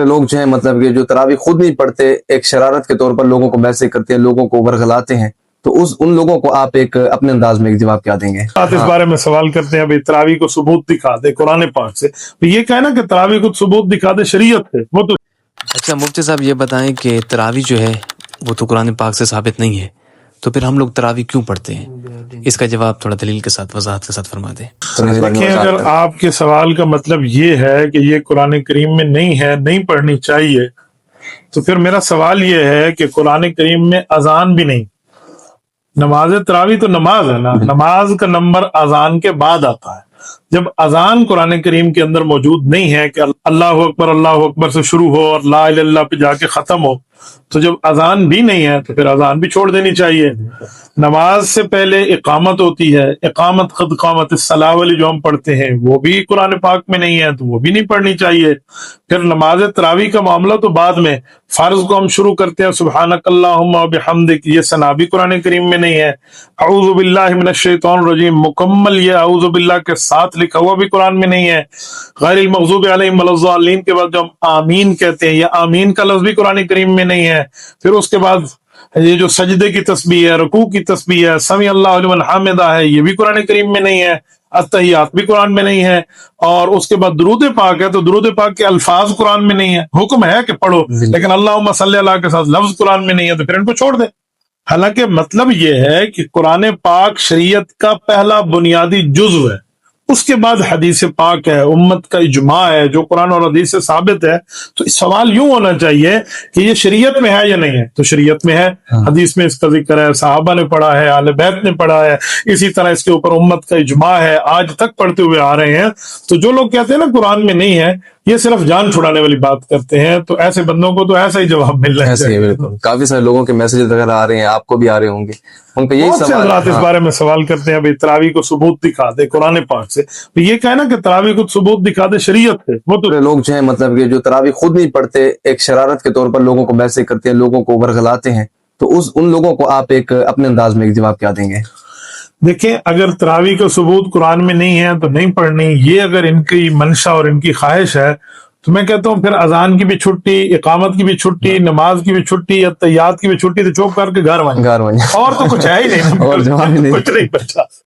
لوگ جو ہیں مطلب کہ جو تراویح خود نہیں پڑھتے، ایک شرارت کے طور پر لوگوں کو میسج کرتے ہیں، لوگوں کو ورغلاتے ہیں، تو ان لوگوں کو آپ ایک اپنے انداز میں ایک جواب کیا دیں گے؟ آپ اس بارے میں سوال کرتے ہیں بھائی تراویح کو ثبوت دکھا دے قرآن پاک سے، یہ کہنا کہ تراویح کو ثبوت دکھا دے شریعت سے، وہ تو اچھا مفتی صاحب یہ بتائیں کہ تراویح جو ہے وہ تو قرآن پاک سے ثابت نہیں ہے، تو پھر ہم لوگ تراویح کیوں پڑھتے ہیں؟ اس کا جواب تھوڑا دلیل کے ساتھ وضاحت کے ساتھ فرما دیں۔ دیکھیں، اگر آپ کے سوال کا مطلب یہ ہے کہ یہ قرآن کریم میں نہیں ہے، نہیں پڑھنی چاہیے، تو پھر میرا سوال یہ ہے کہ قرآن کریم میں اذان بھی نہیں۔ نماز تراویح تو نماز ہے نا، نماز کا نمبر اذان کے بعد آتا ہے۔ جب اذان قرآن کریم کے اندر موجود نہیں ہے کہ اللہ اکبر سے شروع ہو اور لا الہ الا اللہ پہ جا کے ختم ہو، تو جب اذان بھی نہیں ہے تو پھر اذان بھی چھوڑ دینی چاہیے۔ نماز سے پہلے اقامت ہوتی ہے، اقامت قد قامت الصلاۃ والی جو ہم پڑھتے ہیں وہ بھی قرآن پاک میں نہیں ہے، تو وہ بھی نہیں پڑھنی چاہیے۔ پھر نماز تراویح کا معاملہ تو بعد میں، فرض کو ہم شروع کرتے ہیں سبحانک اللہم وبحمدک، یہ ثنا بھی قرآن کریم میں نہیں ہے۔ اعوذ باللہ من الشیطان الرجیم مکمل یہ اعوذ باللہ کے ساتھ لکھا ہوا بھی قرآن میں نہیں ہے۔ غیر المغضوب علیہم ولا الضالین کے بعد جو ہم آمین کہتے ہیں، یہ آمین کا لفظ بھی قرآن کریم میں نہیں ہے۔ پھر اس کے بعد یہ جو سجدے کی تسبیح ہے، رکوع کی تسبیح ہے، سمیع اللہ لمن حمدہ ہے، یہ بھی قرآن کریم میں نہیں ہے۔ التحیات بھی قرآن میں نہیں ہے۔ اور اس کے بعد درود پاک ہے، تو درود پاک کے الفاظ قرآن میں نہیں ہے، حکم ہے کہ پڑھو، لیکن اللہم صلی اللہ کے ساتھ لفظ قرآن میں نہیں ہے، تو پھر ان کو چھوڑ دے۔ حالانکہ مطلب یہ ہے کہ قرآن پاک شریعت کا پہلا بنیادی جزو ہے، اس کے بعد حدیث پاک ہے، امت کا اجماع ہے جو قرآن اور حدیث سے ثابت ہے۔ تو سوال یوں ہونا چاہیے کہ یہ شریعت میں ہے یا نہیں ہے، تو شریعت میں ہے، حدیث میں اس کا ذکر ہے، صحابہ نے پڑھا ہے، اہل بیت نے پڑھا ہے، اسی طرح اس کے اوپر امت کا اجماع ہے، آج تک پڑھتے ہوئے آ رہے ہیں۔ تو جو لوگ کہتے ہیں نا قرآن میں نہیں ہے، یہ صرف جان چھڑانے والی بات کرتے ہیں، تو ایسے بندوں کو تو ایسا ہی جواب مل رہا ہے۔ بالکل کافی سارے لوگوں کے میسیجز وغیرہ آ رہے ہیں، آپ کو بھی آ رہے ہوں گے، ان پہ یہی بہت سے سوال حضرات اس بارے میں سوال کرتے ہیں بھائی تراویح کو ثبوت دکھا دے قرآن پاک سے، یہ کہنا کہ تراویح کو ثبوت دکھا دے شریعت سے، وہ تو لوگ جو ہیں مطلب کہ جو تراویح خود نہیں پڑھتے، ایک شرارت کے طور پر لوگوں کو میسج کرتے ہیں، لوگوں کو ورغلاتے ہیں، تو ان لوگوں کو آپ ایک اپنے انداز میں ایک جواب کیا دیں گے؟ دیکھیں، اگر تراویح کا ثبوت قرآن میں نہیں ہے تو نہیں پڑھنی، یہ اگر ان کی منشا اور ان کی خواہش ہے تو میں کہتا ہوں پھر اذان کی بھی چھٹی، اقامت کی بھی چھٹی، نماز کی بھی چھٹی، التحیات کی بھی چھٹی، تو چوپ کر کے گھر وائیں، اور تو کچھ ہے ہی نہیں، اور جواب ہی نہیں۔ کچھ نہیں بچا۔